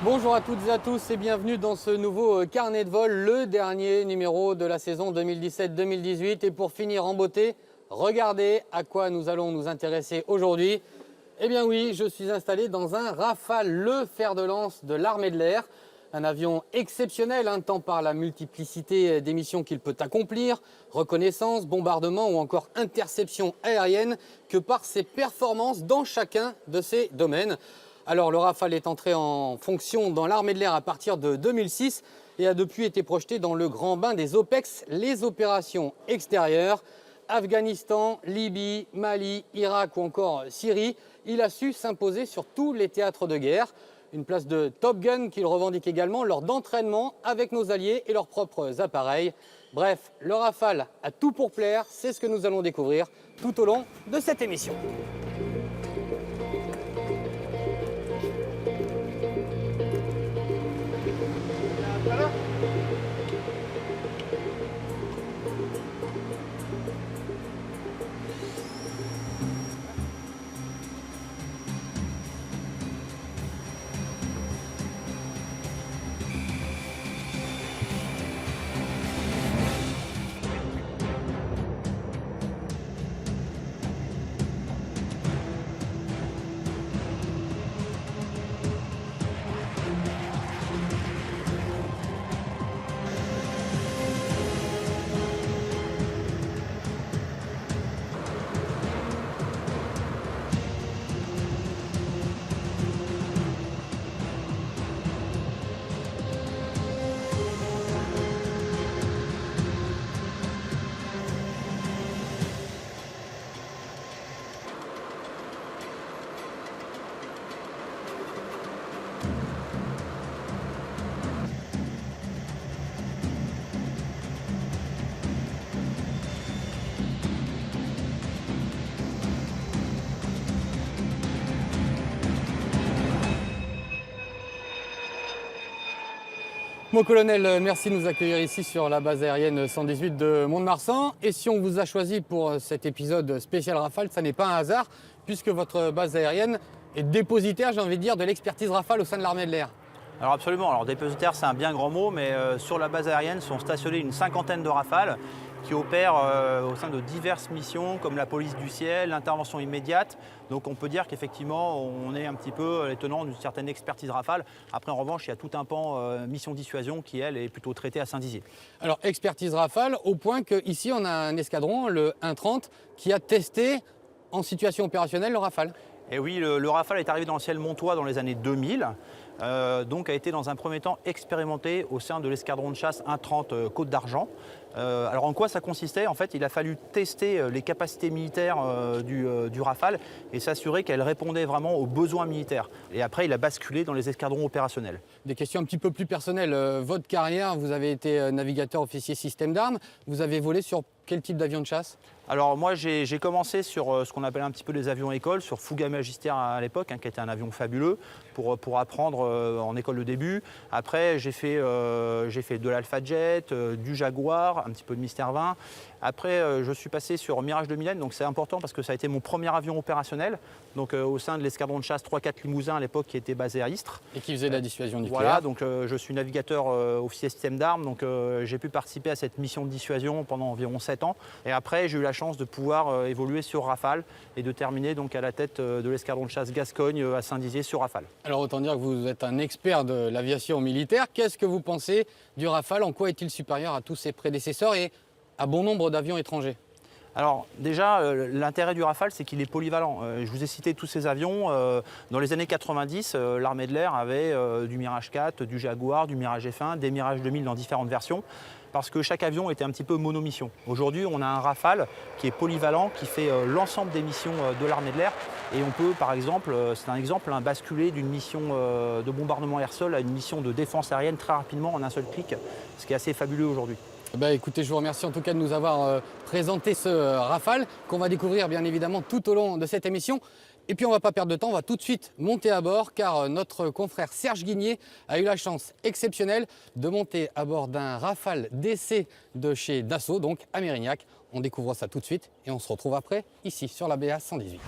Bonjour à toutes et à tous et bienvenue dans ce nouveau carnet de vol, le dernier numéro de la saison 2017-2018. Et pour finir en beauté, regardez à quoi nous allons nous intéresser aujourd'hui. Eh bien oui, je suis installé dans un Rafale, le fer de lance de l'armée de l'air. Un avion exceptionnel, tant par la multiplicité des missions qu'il peut accomplir, reconnaissance, bombardement ou encore interception aérienne, que par ses performances dans chacun de ces domaines. Alors le Rafale est entré en fonction dans l'armée de l'air à partir de 2006 et a depuis été projeté dans le grand bain des OPEX, les opérations extérieures. Afghanistan, Libye, Mali, Irak ou encore Syrie, il a su s'imposer sur tous les théâtres de guerre. Une place de Top Gun qu'il revendique également lors d'entraînements avec nos alliés et leurs propres appareils. Bref, le Rafale a tout pour plaire, c'est ce que nous allons découvrir tout au long de cette émission. Mon colonel, merci de nous accueillir ici sur la base aérienne 118 de Mont-de-Marsan. Et si on vous a choisi pour cet épisode spécial Rafale, ça n'est pas un hasard, puisque votre base aérienne est dépositaire, j'ai envie de dire, de l'expertise Rafale au sein de l'armée de l'air. Alors absolument, alors dépositaire c'est un bien grand mot, mais sur la base aérienne sont stationnés une cinquantaine de Rafales qui opèrent au sein de diverses missions comme la police du ciel, l'intervention immédiate. Donc on peut dire qu'effectivement on est un petit peu les tenants d'une certaine expertise Rafale. Après en revanche il y a tout un pan mission dissuasion qui elle est plutôt traitée à Saint-Dizier. Alors expertise Rafale au point qu'ici on a un escadron, le 130, qui a testé en situation opérationnelle le Rafale. Et oui, le Rafale est arrivé dans le ciel montois dans les années 2000. Donc a été dans un premier temps expérimenté au sein de l'escadron de chasse 130 Côte d'Argent. Alors en quoi ça consistait? En fait, il a fallu tester les capacités militaires du Rafale et s'assurer qu'elles répondaient vraiment aux besoins militaires. Et après, il a basculé dans les escadrons opérationnels. Des questions un petit peu plus personnelles. Votre carrière, vous avez été navigateur officier système d'armes. Vous avez volé sur quel type d'avion de chasse? Alors moi j'ai commencé sur ce qu'on appelle un petit peu les avions écoles, sur Fouga Magister à l'époque, qui était un avion fabuleux pour apprendre en école de début. Après j'ai fait de l'Alpha Jet, du Jaguar, un petit peu de Mystère 20. Après je suis passé sur Mirage 2000, donc c'est important parce que ça a été mon premier avion opérationnel, donc au sein de l'escadron de chasse 3-4 Limousin à l'époque qui était basé à Istres. Et qui faisait de la dissuasion nucléaire. Voilà, donc je suis navigateur officier système d'armes, donc j'ai pu participer à cette mission de dissuasion pendant environ 7 ans. Et après j'ai eu la chance de pouvoir évoluer sur Rafale et de terminer donc à la tête de l'escadron de chasse Gascogne à Saint-Dizier sur Rafale. Alors autant dire que vous êtes un expert de l'aviation militaire. Qu'est-ce que vous pensez du Rafale? En quoi est-il supérieur à tous ses prédécesseurs et à bon nombre d'avions étrangers? Alors déjà, l'intérêt du Rafale, c'est qu'il est polyvalent. Je vous ai cité tous ces avions. Dans les années 90, l'armée de l'air avait du Mirage 4, du Jaguar, du Mirage F1, des Mirage 2000 dans différentes versions, parce que chaque avion était un petit peu monomission. Aujourd'hui, on a un Rafale qui est polyvalent, qui fait l'ensemble des missions de l'armée de l'air. Et on peut, par exemple, c'est un exemple, basculer d'une mission de bombardement air-sol à une mission de défense aérienne très rapidement en un seul clic, ce qui est assez fabuleux aujourd'hui. Écoutez, je vous remercie en tout cas de nous avoir présenté ce Rafale qu'on va découvrir bien évidemment tout au long de cette émission. Et puis on ne va pas perdre de temps, on va tout de suite monter à bord car notre confrère Serge Guigné a eu la chance exceptionnelle de monter à bord d'un Rafale DC de chez Dassault, donc à Mérignac. On découvre ça tout de suite et on se retrouve après ici sur la BA 118.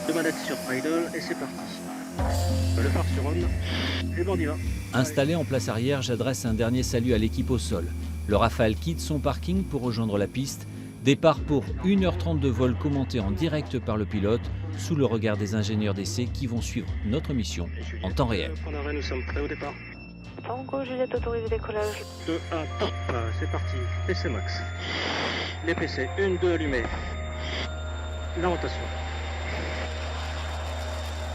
Deux manettes sur idle et c'est parti. Le phare sur on et bon on y va. Installé en place arrière, j'adresse un dernier salut à l'équipe au sol. Le Rafale quitte son parking pour rejoindre la piste. Départ pour 1h30 de vol commenté en direct par le pilote, sous le regard des ingénieurs d'essai qui vont suivre notre mission en temps réel. Nous sommes prêts au départ. Tango Juliette autorisé décollage. 2, 1, top, c'est parti. PC max. Les PC, 1, 2 allumés. La rotation.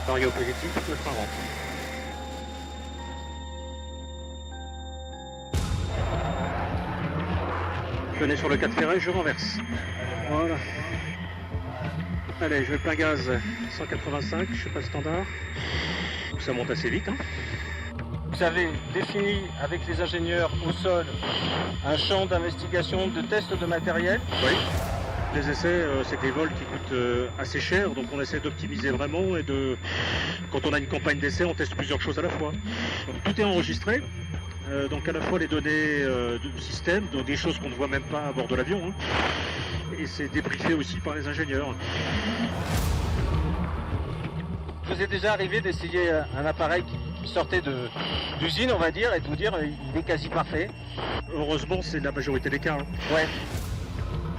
Vario positif, le frein rentre. Je venais sur le 4 ferré, je renverse. Voilà. Allez, je vais plein gaz 185, je suis pas standard. Ça monte assez vite. Vous avez défini avec les ingénieurs au sol un champ d'investigation de test de matériel. Oui. Les essais, c'est des vols qui coûtent assez cher, donc on essaie d'optimiser vraiment et quand on a une campagne d'essai, on teste plusieurs choses à la fois. Donc, tout est enregistré, donc à la fois les données du système, donc des choses qu'on ne voit même pas à bord de l'avion, hein, et c'est débriefé aussi par les ingénieurs. Vous est déjà arrivé d'essayer un appareil qui sortait d'usine, on va dire, et de vous dire il est quasi parfait? Heureusement, c'est la majorité des cas. Hein. Ouais.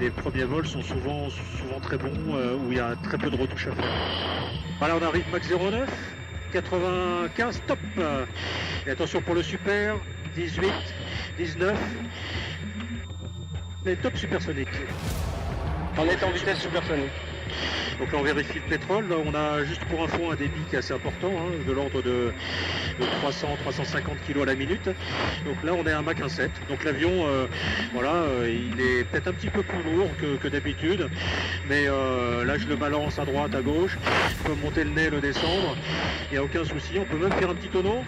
Les premiers vols sont souvent très bons, où il y a très peu de retouches à faire. Voilà, on arrive Mach 09, 95, top. Et attention pour le super, 18, 19. Les top supersoniques. On est en vitesse supersonique. Donc là on vérifie le pétrole, là on a juste pour info un débit qui est assez important, hein, de l'ordre de 300-350 kg à la minute. Donc là on est à Mach 1,7. Donc l'avion, il est peut-être un petit peu plus lourd que d'habitude, mais là je le balance à droite, à gauche, je peux monter le nez, le descendre, il n'y a aucun souci, on peut même faire un petit tonneau,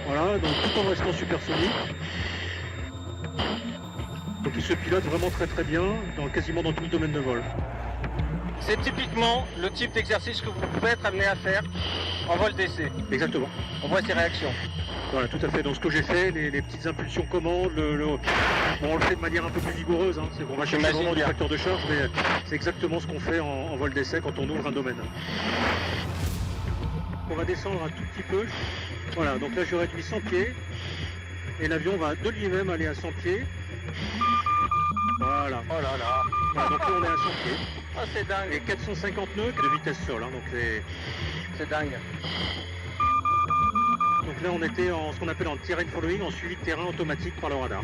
voilà, donc tout en restant supersonique. Donc il se pilote vraiment très très bien, quasiment dans tout le domaine de vol. C'est typiquement le type d'exercice que vous pouvez être amené à faire en vol d'essai. Exactement. On voit ses réactions. Voilà, tout à fait. Donc ce que j'ai fait, les petites impulsions commandes, on le fait de manière un peu plus vigoureuse. Hein. C'est qu'on va chercher vraiment du facteur de charge, mais c'est exactement ce qu'on fait en vol d'essai quand on ouvre un domaine. On va descendre un tout petit peu. Voilà, donc là je réduis 100 pieds. Et l'avion va de lui-même aller à 100 pieds. Voilà. Oh là là. Voilà, donc là on est à 100 pieds. Ah c'est dingue. Et 450 nœuds de vitesse sol, hein, donc c'est dingue. Donc là on était en ce qu'on appelle en terrain following, en suivi de terrain automatique par le radar.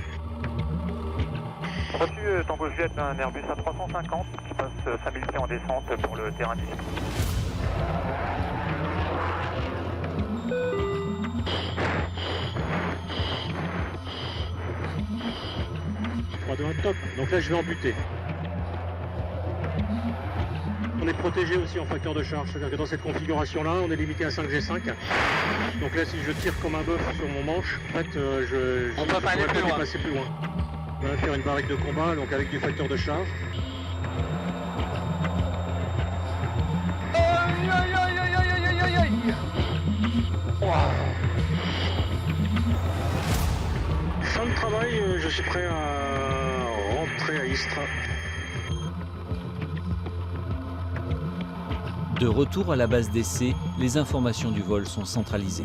Reçu Tango Juliette, un Airbus A350 qui passe 5000 pieds en descente pour le terrain 10. Top. Donc là je vais en buter. On est protégé aussi en facteur de charge, c'est-à-dire que dans cette configuration là on est limité à 5G5. Donc là si je tire comme un bœuf sur mon manche, en fait on ne peut pas aller plus loin. Passer plus loin. On va faire une barrique de combat donc avec du facteur de charge. Aïe aïe aïe aïe aïe aïe aïe aïe. Wow. Fin de travail, je suis prêt à rentrer à Istres. De retour à la base d'essai, les informations du vol sont centralisées.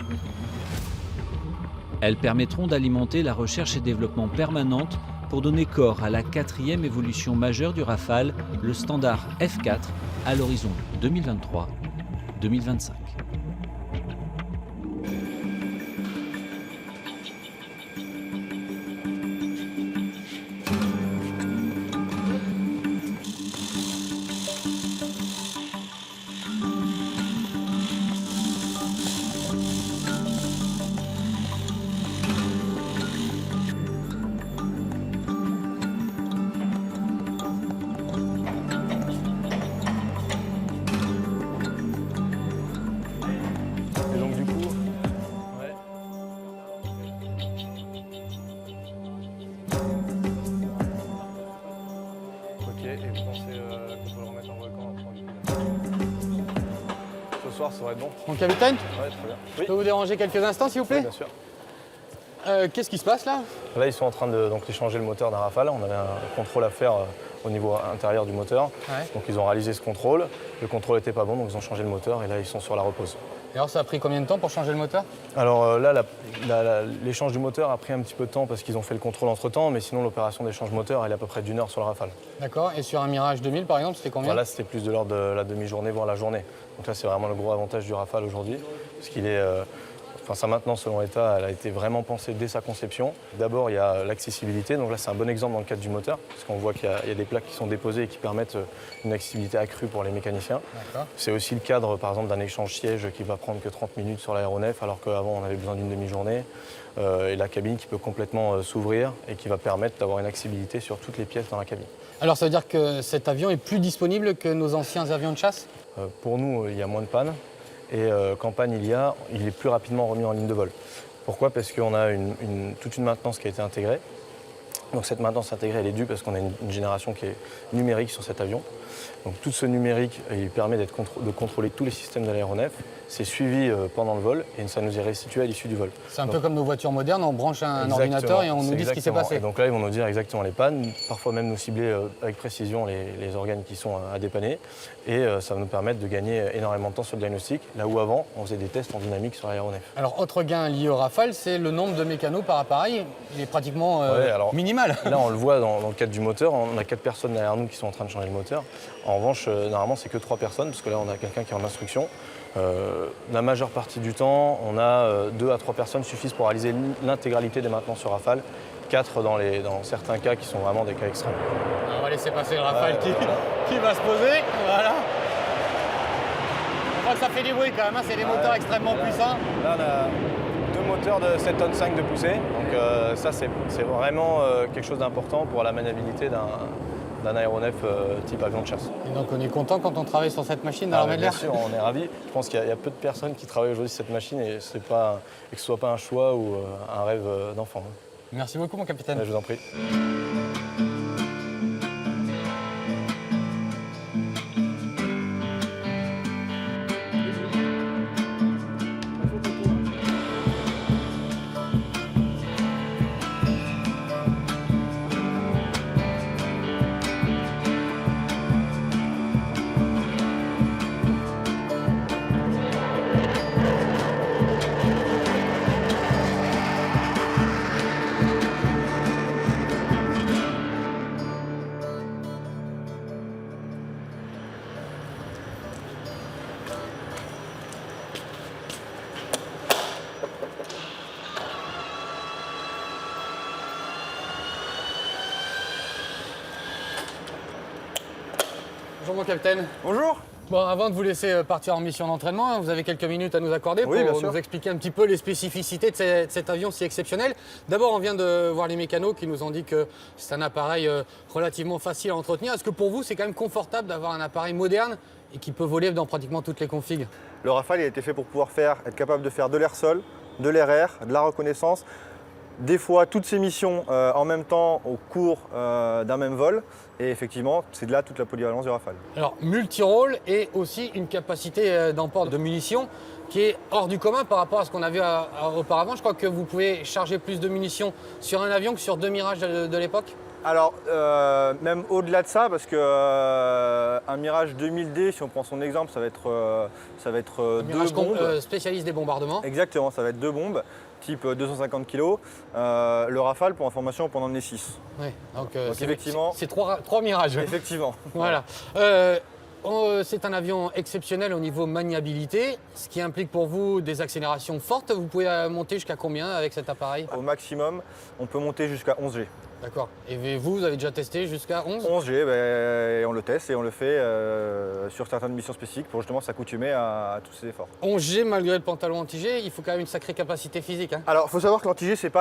Elles permettront d'alimenter la recherche et développement permanente pour donner corps à la 4e évolution majeure du Rafale, le standard F4, à l'horizon 2023-2025. soir, ça devrait être bon. Mon capitaine, Ouais, très bien. je peux vous déranger quelques instants s'il vous plaît? Bien sûr. Qu'est-ce qui se passe là? Là, ils sont en train d'échanger le moteur d'un Rafale. On avait un contrôle à faire au niveau intérieur du moteur. Ouais. Donc ils ont réalisé ce contrôle. Le contrôle n'était pas bon, donc ils ont changé le moteur et là, ils sont sur la repose. Et alors ça a pris combien de temps pour changer le moteur? Alors là, l'échange du moteur a pris un petit peu de temps parce qu'ils ont fait le contrôle entre-temps, mais sinon l'opération d'échange moteur, elle est à peu près d'1 heure sur le Rafale. D'accord, et sur un Mirage 2000 par exemple, c'était combien? Là, c'était plus de l'ordre de la demi-journée, voire la journée. Donc là, c'est vraiment le gros avantage du Rafale aujourd'hui, parce qu'il est... sa maintenance selon l'État, elle a été vraiment pensée dès sa conception. D'abord, il y a l'accessibilité. Donc là, c'est un bon exemple dans le cadre du moteur, parce qu'on voit qu'il y a des plaques qui sont déposées et qui permettent une accessibilité accrue pour les mécaniciens. C'est aussi le cadre, par exemple, d'un échange siège qui va prendre que 30 minutes sur l'aéronef, alors qu'avant, on avait besoin d'une demi-journée. Et la cabine qui peut complètement s'ouvrir et qui va permettre d'avoir une accessibilité sur toutes les pièces dans la cabine. Alors ça veut dire que cet avion est plus disponible que nos anciens avions de chasse? Pour nous, il y a moins de panne. Et quand panne il est plus rapidement remis en ligne de vol. Pourquoi? Parce qu'on a toute une maintenance qui a été intégrée. Donc cette maintenance intégrée, elle est due parce qu'on a une génération qui est numérique sur cet avion. Donc tout ce numérique, il permet de contrôler tous les systèmes de l'aéronef. C'est suivi pendant le vol et ça nous est restitué à l'issue du vol. C'est un peu comme nos voitures modernes, on branche un ordinateur et on nous dit ce qui s'est passé. Et donc là, ils vont nous dire exactement les pannes, parfois même nous cibler avec précision les organes qui sont à dépanner. Et ça va nous permettre de gagner énormément de temps sur le diagnostic, là où avant, on faisait des tests en dynamique sur l'aéronef. Alors autre gain lié au Rafale, c'est le nombre de mécanos par appareil. Il est pratiquement minimal. Là, on le voit dans le cadre du moteur, on a 4 personnes derrière nous qui sont en train de changer le moteur. En revanche, normalement, c'est que 3 personnes, parce que là, on a quelqu'un qui est en instruction. La majeure partie du temps, on a 2 à 3 personnes suffisent pour réaliser l'intégralité des maintenances sur Rafale. 4 dans certains cas qui sont vraiment des cas extrêmes. On va laisser passer le Rafale qui va se poser. Voilà. On voit que ça fait du bruit quand même, hein. C'est des moteurs extrêmement puissants. Là, on a 2 moteurs de 7,5 tonnes de poussée. Donc ça, c'est vraiment quelque chose d'important pour la maniabilité d'un aéronef type avion de chasse. Et donc on est content quand on travaille sur cette machine dans l'armée de l'air? Bien sûr, on est ravis. Je pense qu'il y a peu de personnes qui travaillent aujourd'hui sur cette machine et que ce ne soit pas un choix ou un rêve d'enfant. Merci beaucoup mon capitaine. Je vous en prie. Bonjour mon capitaine. Bonjour. Bon, avant de vous laisser partir en mission d'entraînement, vous avez quelques minutes à nous accorder pour nous expliquer un petit peu les spécificités de cet avion si exceptionnel. D'abord, on vient de voir les mécanos qui nous ont dit que c'est un appareil relativement facile à entretenir. Est-ce que pour vous, c'est quand même confortable d'avoir un appareil moderne et qui peut voler dans pratiquement toutes les configs? Le Rafale il a été fait pour pouvoir être capable de faire de l'air-sol, de l'air-air, de la reconnaissance. Des fois, toutes ces missions en même temps au cours d'un même vol. Et effectivement, c'est de là toute la polyvalence du Rafale. Alors, multirôle et aussi une capacité d'emport de munitions qui est hors du commun par rapport à ce qu'on a vu auparavant. Je crois que vous pouvez charger plus de munitions sur un avion que sur 2 Mirages de l'époque. Alors, même au-delà de ça, parce qu'un Mirage 2000D, si on prend son exemple, ça va être 2 bombes. Spécialiste des bombardements. Exactement, ça va être 2 bombes, type 250 kg. Le Rafale, pour information, on peut en emmener 6. Oui, donc effectivement, c'est 3 Mirages. Effectivement. Voilà. C'est un avion exceptionnel au niveau maniabilité, ce qui implique pour vous des accélérations fortes. Vous pouvez monter jusqu'à combien avec cet appareil? Au maximum, on peut monter jusqu'à 11 G. D'accord. Et vous avez déjà testé jusqu'à 11? 11 G, on le teste et on le fait sur certaines missions spécifiques pour justement s'accoutumer à tous ces efforts. 11 G malgré le pantalon anti-G, il faut quand même une sacrée capacité physique. Hein. Alors, il faut savoir que l'anti-G, c'est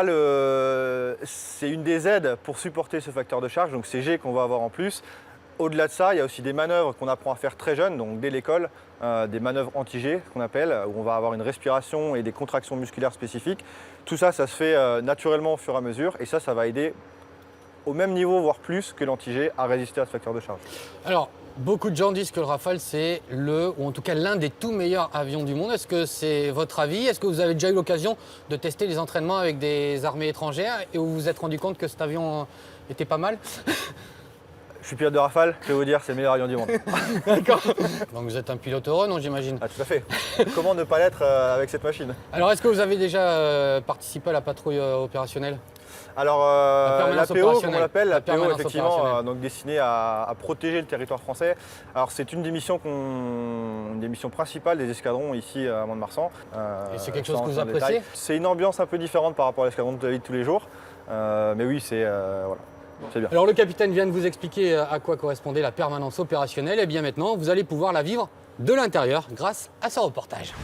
une des aides pour supporter ce facteur de charge, donc c'est G qu'on va avoir en plus. Au-delà de ça, il y a aussi des manœuvres qu'on apprend à faire très jeune, donc dès l'école, des manœuvres anti-G qu'on appelle, où on va avoir une respiration et des contractions musculaires spécifiques. Tout ça, ça se fait naturellement au fur et à mesure et ça va aider au même niveau, voire plus, que l'anti-G à résister à ce facteur de charge. Alors, Beaucoup de gens disent que le Rafale, c'est ou en tout cas l'un des tout meilleurs avions du monde. Est-ce que c'est votre avis? Est-ce que vous avez déjà eu l'occasion de tester les entraînements avec des armées étrangères et où vous vous êtes rendu compte que cet avion était pas mal? Je suis pilote de Rafale, je vais vous dire, c'est le meilleur avion du monde. D'accord. Donc vous êtes un pilote heureux, non, j'imagine? Ah, tout à fait. Comment ne pas l'être avec cette machine? Alors, est-ce que vous avez déjà participé à la patrouille opérationnelle? Alors, la PO, comme on l'appelle, la PO, effectivement, donc destinée à protéger le territoire français. Alors, c'est une des missions principales des escadrons ici à Mont-de-Marsan. Et c'est quelque chose que vous appréciez? C'est une ambiance un peu différente par rapport à l'escadron de la vie de tous les jours. Mais oui, c'est voilà. C'est bien. Alors le capitaine vient de vous expliquer à quoi correspondait la permanence opérationnelle. Et bien maintenant, vous allez pouvoir la vivre de l'intérieur grâce à ce reportage.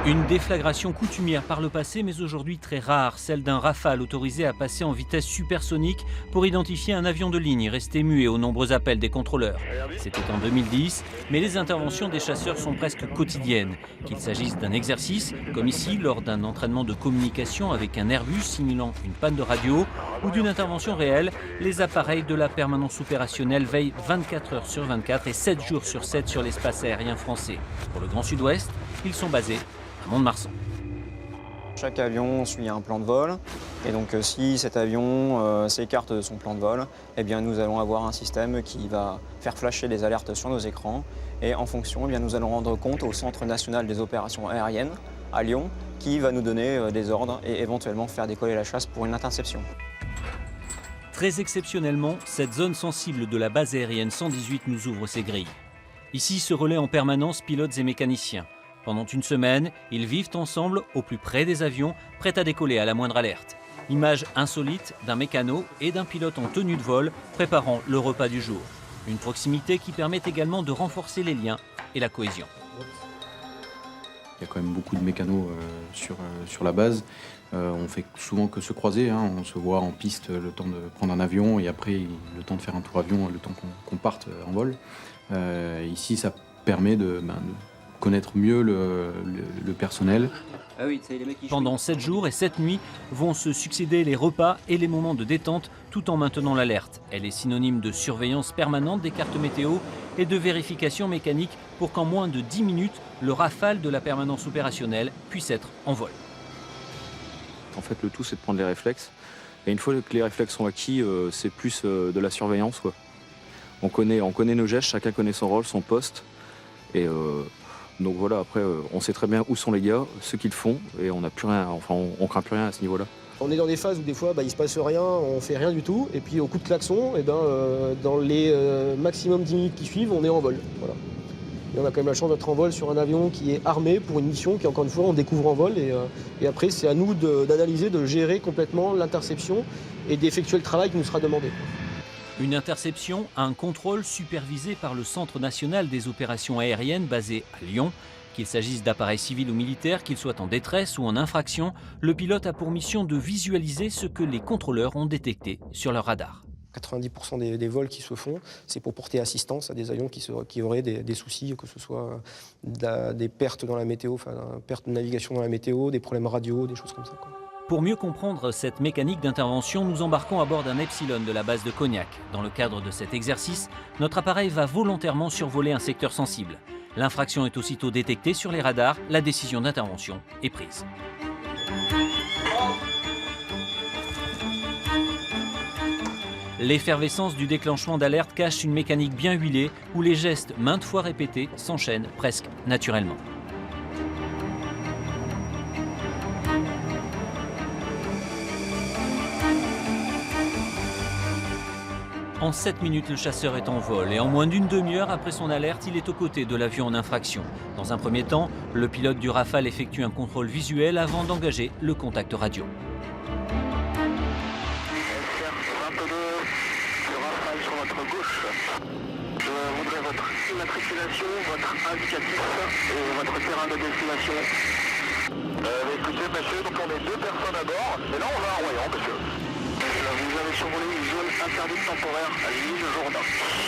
Une déflagration coutumière par le passé, mais aujourd'hui très rare, celle d'un Rafale autorisé à passer en vitesse supersonique pour identifier un avion de ligne resté muet aux nombreux appels des contrôleurs. C'était en 2010, mais les interventions des chasseurs sont presque quotidiennes. Qu'il s'agisse d'un exercice, comme ici, lors d'un entraînement de communication avec un Airbus simulant une panne de radio, ou d'une intervention réelle, les appareils de la permanence opérationnelle veillent 24 heures sur 24 et 7 jours sur 7 sur l'espace aérien français. Pour le Grand Sud-Ouest, ils sont basés à Mont-de-Marsan. Chaque avion suit un plan de vol et donc si cet avion s'écarte de son plan de vol, eh bien, nous allons avoir un système qui va faire flasher les alertes sur nos écrans et en fonction, eh bien, nous allons rendre compte au Centre national des opérations aériennes à Lyon qui va nous donner des ordres et éventuellement faire décoller la chasse pour une interception. Très exceptionnellement, cette zone sensible de la base aérienne 118 nous ouvre ses grilles. Ici se relaient en permanence pilotes et mécaniciens. Pendant une semaine, ils vivent ensemble au plus près des avions, prêts à décoller à la moindre alerte. Image insolite d'un mécano et d'un pilote en tenue de vol préparant le repas du jour. Une proximité qui permet également de renforcer les liens et la cohésion. Il y a quand même beaucoup de mécanos sur la base. On fait souvent que se croiser, hein. On se voit en piste le temps de prendre un avion et après le temps de faire un tour avion, le temps qu'on parte en vol. Ici, ça permet de connaître mieux le personnel. Pendant 7 jours et 7 nuits vont se succéder les repas et les moments de détente tout en maintenant l'alerte. Elle est synonyme de surveillance permanente des cartes météo et de vérification mécanique pour qu'en moins de 10 minutes, le Rafale de la permanence opérationnelle puisse être en vol. En fait, le tout, c'est de prendre les réflexes. Et une fois que les réflexes sont acquis, c'est plus de la surveillance, quoi. On connaît nos gestes, chacun connaît son rôle, son poste. Et donc voilà, après, on sait très bien où sont les gars, ce qu'ils font, et on n'a plus rien, enfin, on craint plus rien à ce niveau-là. On est dans des phases où des fois, il ne se passe rien, on fait rien du tout, et puis au coup de klaxon, dans les maximum 10 minutes qui suivent, on est en vol. Voilà. Et on a quand même la chance d'être en vol sur un avion qui est armé pour une mission qui, encore une fois, on découvre en vol. Et après, c'est à nous d'analyser, de gérer complètement l'interception et d'effectuer le travail qui nous sera demandé. Une interception, un contrôle supervisé par le Centre national des opérations aériennes basé à Lyon. Qu'il s'agisse d'appareils civils ou militaires, qu'ils soient en détresse ou en infraction, le pilote a pour mission de visualiser ce que les contrôleurs ont détecté sur leur radar. 90% des vols qui se font, c'est pour porter assistance à des avions qui auraient des soucis, que ce soit des pertes dans la météo, enfin, pertes de navigation dans la météo, des problèmes radio, des choses comme ça, quoi. Pour mieux comprendre cette mécanique d'intervention, nous embarquons à bord d'un Epsilon de la base de Cognac. Dans le cadre de cet exercice, notre appareil va volontairement survoler un secteur sensible. L'infraction est aussitôt détectée sur les radars, la décision d'intervention est prise. L'effervescence du déclenchement d'alerte cache une mécanique bien huilée où les gestes maintes fois répétés s'enchaînent presque naturellement. En 7 minutes, le chasseur est en vol et en moins d'une demi-heure après son alerte, il est aux côtés de l'avion en infraction. Dans un premier temps, le pilote du Rafale effectue un contrôle visuel avant d'engager le contact radio. SR-22 du Rafale sur votre gauche. Je voudrais votre immatriculation, votre indicatif et votre terrain de destination. Écoutez, monsieur, donc on est 2 personnes à bord, et là on va à Royan, monsieur. Vous avez survolé une zone interdite temporaire à l'île de Jourdain.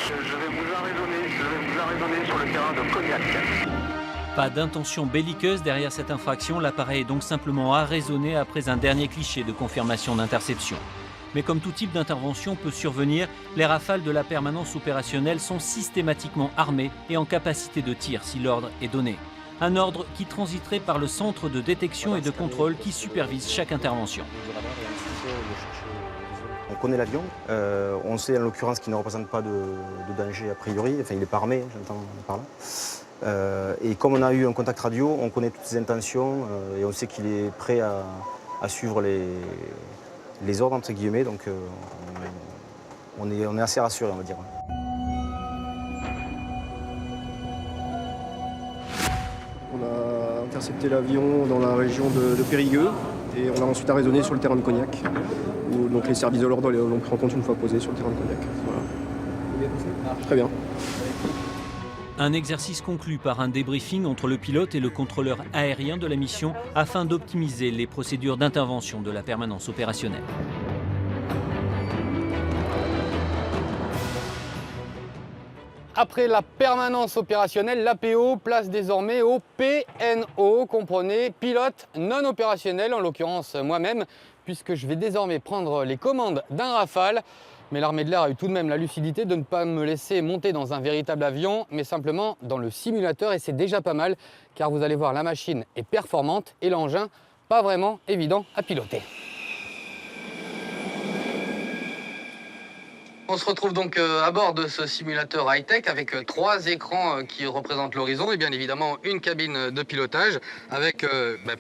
Je vais vous arraisonner sur le terrain de Cognac. Pas d'intention belliqueuse derrière cette infraction, l'appareil est donc simplement arraisonné après un dernier cliché de confirmation d'interception. Mais comme tout type d'intervention peut survenir, les Rafales de la permanence opérationnelle sont systématiquement armées et en capacité de tir si l'ordre est donné. Un ordre qui transiterait par le centre de détection et de contrôle qui supervise chaque intervention. On connaît l'avion, on sait en l'occurrence qu'il ne représente pas de danger a priori, enfin il n'est pas armé, j'entends par là. Et comme on a eu un contact radio, on connaît toutes ses intentions et on sait qu'il est prêt à suivre les ordres entre guillemets, donc on est assez rassuré, on va dire. On a intercepté l'avion dans la région de Périgueux et on a ensuite arraisonné sur le terrain de Cognac, où donc les services de l'ordre l'ont pris en compte une fois posé sur le terrain de Cognac. Voilà. Très bien. Un exercice conclu par un débriefing entre le pilote et le contrôleur aérien de la mission afin d'optimiser les procédures d'intervention de la permanence opérationnelle. Après la permanence opérationnelle, l'APO place désormais au PNO, comprenez, pilote non opérationnel, en l'occurrence moi-même, puisque je vais désormais prendre les commandes d'un Rafale. Mais l'armée de l'air a eu tout de même la lucidité de ne pas me laisser monter dans un véritable avion, mais simplement dans le simulateur, et c'est déjà pas mal, car vous allez voir, la machine est performante et l'engin pas vraiment évident à piloter. On se retrouve donc à bord de ce simulateur high-tech avec 3 écrans qui représentent l'horizon et bien évidemment une cabine de pilotage avec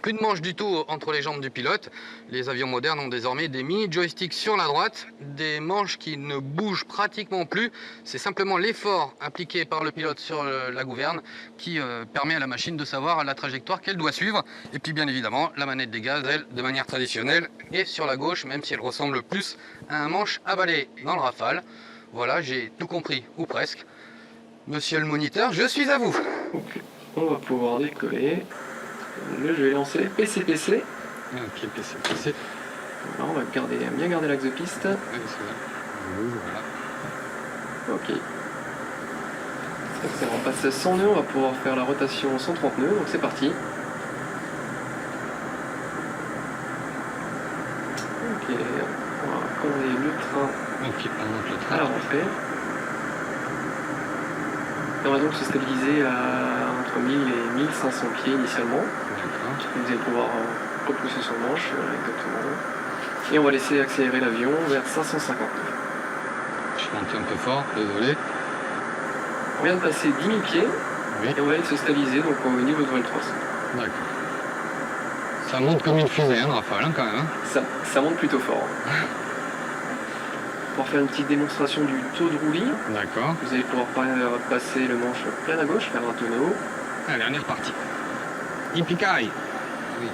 plus de manches du tout entre les jambes du pilote. Les avions modernes ont désormais des mini-joysticks sur la droite, des manches qui ne bougent pratiquement plus. C'est simplement l'effort appliqué par le pilote sur la gouverne qui permet à la machine de savoir la trajectoire qu'elle doit suivre. Et puis bien évidemment, la manette des gaz, elle, de manière traditionnelle, est sur la gauche, même si elle ressemble plus à un manche à balai dans le Rafale. Voilà, j'ai tout compris, ou presque. Monsieur le moniteur, je suis à vous. On va pouvoir décoller. Là, je vais lancer PCPC. Ok, PCPC. Voilà, on va bien garder l'axe de piste. Oui, voilà. Ok. Ça, on passe 100 nœuds, on va pouvoir faire la rotation 130 nœuds, donc c'est parti. Ok, on va commander le train. Ok, on monte le train. À la rentrée. Et on va donc se stabiliser entre 1000 et 1500 pieds initialement. Vous allez pouvoir repousser sur le manche, exactement. Et on va laisser accélérer l'avion vers 550 nœuds. Je suis monté un peu fort, désolé. On vient de passer 10 000 pieds, oui. Et on va aller se stabiliser donc, au niveau de vol 300. D'accord. Ça monte comme une fusée, hein, Rafale, hein, quand même. Hein. Ça monte plutôt fort. Pour faire une petite démonstration du taux de roulis. D'accord. Vous allez pouvoir passer le manche plein à gauche, faire un tonneau. Allez, on est reparti. Yippee-ki-yay. Oui.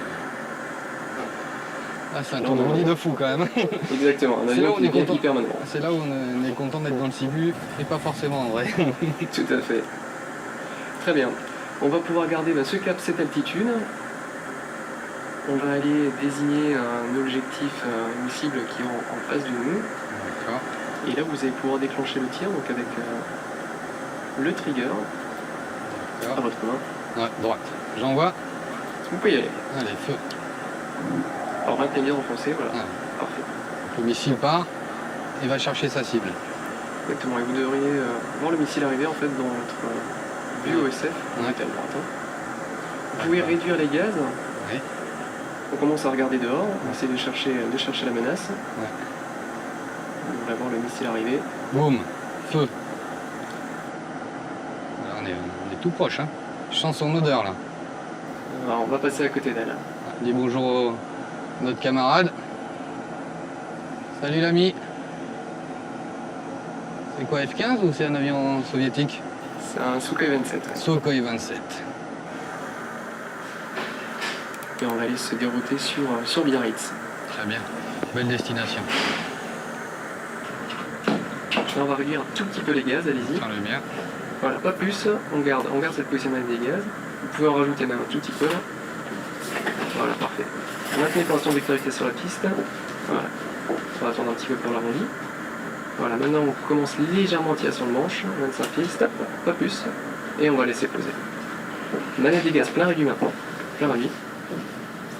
Ah, c'est un tour de roulis de fou, quand même. Exactement, un avion qui est hyper manœuvrant. C'est là où on est content d'être dans le Cibu, et pas forcément en vrai. Tout à fait. Très bien. On va pouvoir garder ce cap, cette altitude. On va aller désigner un objectif, une cible qui est en face de nous. D'accord. Et là, vous allez pouvoir déclencher le tir donc avec le trigger. À votre main. Ouais, droite. J'envoie. Vous pouvez y aller. Allez, feu. Alors, maintenez bien enfoncé, voilà. Ah. Parfait. Le missile part et va chercher sa cible. Exactement. Et vous devriez voir le missile arriver en fait dans votre vue OSF. On est à droite. Vous pouvez réduire les gaz. Oui. On commence à regarder dehors, on essaie de chercher la menace. Ouais. On va voir le missile arriver. Boum, feu. Là, on est tout proche, hein. Je sens son odeur là. Alors, on va passer à côté d'elle. Dis bonjour à notre camarade. Salut l'ami. C'est quoi, F-15 ou c'est un avion soviétique? C'est un Sukhoi 27. Ouais. Sukhoi 27. Et on va aller se dérouter sur Biarritz. Très bien, belle destination. Là, on va réduire un tout petit peu les gaz, allez-y. Sans lumière. Voilà, pas plus, on garde cette position des gaz. Vous pouvez en rajouter même un tout petit peu. Voilà, parfait. Maintenez pour l'instant vectorité sur la piste. Voilà. On va attendre un petit peu pour l'arrondi. Voilà, maintenant on commence légèrement à tirer sur le manche, 25 pistes, pas plus. Et on va laisser poser. Manette des gaz, plein réduit maintenant. Plein réduit.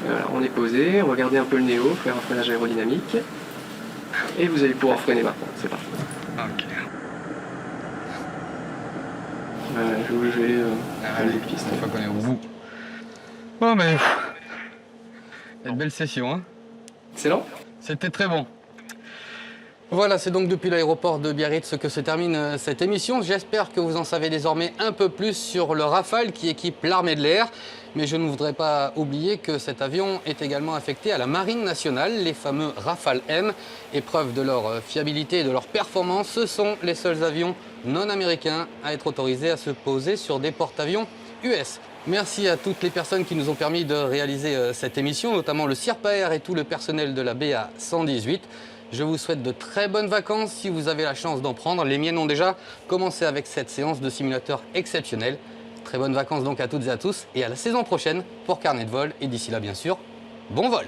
Voilà, on est posé, on va garder un peu le néo, faire un freinage aérodynamique. Et vous allez pouvoir freiner maintenant, c'est parti. Ok. Je vais jouer les pistes. Une fois qu'on est au bout. Bon, mais. Une belle session, hein. Excellent. C'était très bon. Voilà, c'est donc depuis l'aéroport de Biarritz que se termine cette émission. J'espère que vous en savez désormais un peu plus sur le Rafale qui équipe l'armée de l'air. Mais je ne voudrais pas oublier que cet avion est également affecté à la Marine nationale, les fameux Rafale M. Et preuve de leur fiabilité et de leur performance, ce sont les seuls avions non américains à être autorisés à se poser sur des porte-avions US. Merci à toutes les personnes qui nous ont permis de réaliser cette émission, notamment le CIRPAER et tout le personnel de la BA 118. Je vous souhaite de très bonnes vacances si vous avez la chance d'en prendre. Les miennes ont déjà commencé avec cette séance de simulateur exceptionnelle. Très bonnes vacances donc à toutes et à tous et à la saison prochaine pour Carnet de vol. Et d'ici là, bien sûr, bon vol!